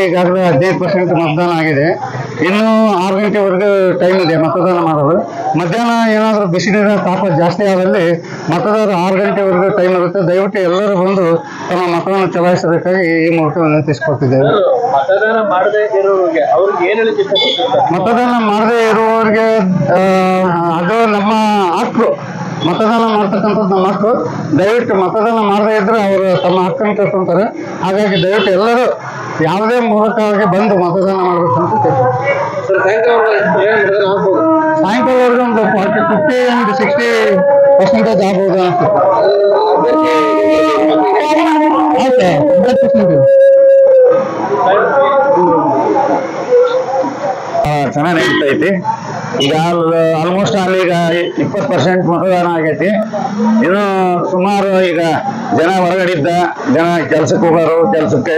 ಈಗಾಗಲೇ 15% ಮತದಾನ ಆಗಿದೆ. ಇನ್ನು 6 ಗಂಟೆವರೆಗೂ ಟೈಮ್ ಇದೆ ಮತದಾನ ಮಾಡೋದು. ಮಧ್ಯಾಹ್ನ ಏನಾದರೂ ಬಿಸಿಲಿನ ತಾಪ ಜಾಸ್ತಿ ಆದಲ್ಲಿ ಮತದಾರರು 6 ಗಂಟೆವರೆಗೂ ಟೈಮ್ ಇರುತ್ತೆ. ದಯವಿಟ್ಟು ಎಲ್ಲರೂ ಬಂದು ತಮ್ಮ ಮತವನ್ನು ಚಲಾಯಿಸಬೇಕಾಗಿ ಈ ಮೂಲಕ ವಿನಂತಿಸಿಕೊಳ್ತಿದ್ದೇವೆ. ಮತದಾನ ಮಾಡದೇ ಇರೋರಿಗೆ ಅವ್ರಿಗೆ ಏನು ಹೇಳಲಿಕ್ಕೆ ಇಷ್ಟಪಡ್ತಾರೆ? ಮತದಾನ ಮಾಡದೇ ಇರುವವರಿಗೆ ಅದು ನಮ್ಮ ಹಕ್ಕು. ಮತದಾನ ಮಾಡ್ತಕ್ಕಂಥದ್ದು ನಮ್ಮ ಹಕ್ಕು. ದಯವಿಟ್ಟು ಮತದಾನ ಮಾಡದೇ ಇದ್ರೆ ಅವರು ತಮ್ಮ ಹಕ್ಕನ್ನು ತಿಳ್ಕೊತಾರೆ. ಹಾಗಾಗಿ ದಯವಿಟ್ಟು ಎಲ್ಲರೂ ಯಾವುದೇ ಮೂಲಕವಾಗಿ ಬಂದು ಮತದಾನ ಮಾಡಬೇಕಂತ ಸಾಯಂಕಾಲವರೆಗೂ ಒಂದು 50 and 60% ಆಗ್ಬೋದು ಅನ್ಸುತ್ತೆ. ಚೆನ್ನಾಗಿ ನಡೀತೈತಿ. ಈಗ ಆಲ್ಮೋಸ್ಟ್ ಈಗ 20% ಮತದಾನ ಆಗೈತಿ. ಇನ್ನು ಸುಮಾರು ಈಗ ಜನ ಹೊರಗಡಿದ್ದ ಜನ ಕೆಲ್ಸಕ್ಕೆ ಹೋಗೋರು ಕೆಲಸಕ್ಕೆ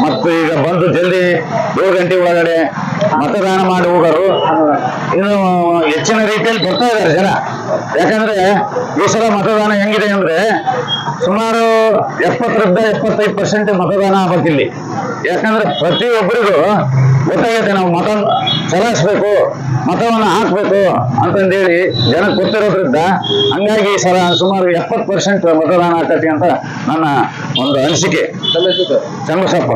ಮತ್ತು ಈಗ ಬಂದು ಜಲ್ದಿ 7 ಗಂಟೆ ಒಳಗಡೆ ಮತದಾನ ಮಾಡಿ ಹೋಗೋರು ಇನ್ನು ಹೆಚ್ಚಿನ ರೀತಿಯಲ್ಲಿ ಬರ್ತಾ ಇದ್ದಾರೆ ಜನ. ಯಾಕಂದ್ರೆ ಈ ಸಲ ಮತದಾನ ಹೆಂಗಿದೆ ಅಂದ್ರೆ ಸುಮಾರು 70-75% ಮತದಾನ ಆಗ್ಬೇಕಿಲ್ಲಿ. ಯಾಕಂದ್ರೆ ಪ್ರತಿಯೊಬ್ಬರಿಗೂ ಗೊತ್ತಾಗೈತೆ ನಾವು ಮತ ಚಲಾಯಿಸ್ಬೇಕು, ಮತವನ್ನು ಹಾಕ್ಬೇಕು ಅಂತಂದೇಳಿ ಜನಕ್ಕೆ ಗೊತ್ತಿರೋದ್ರಿಂದ ಹಂಗಾಗಿ ಈ ಸಲ ಸುಮಾರು 70% ಮತದಾನ ಆಗ್ತೈತಿ ಅಂತ ನನ್ನ ಒಂದು ಅನಿಸಿಕೆ. ಚಂದ್ರಶಪ್ಪ.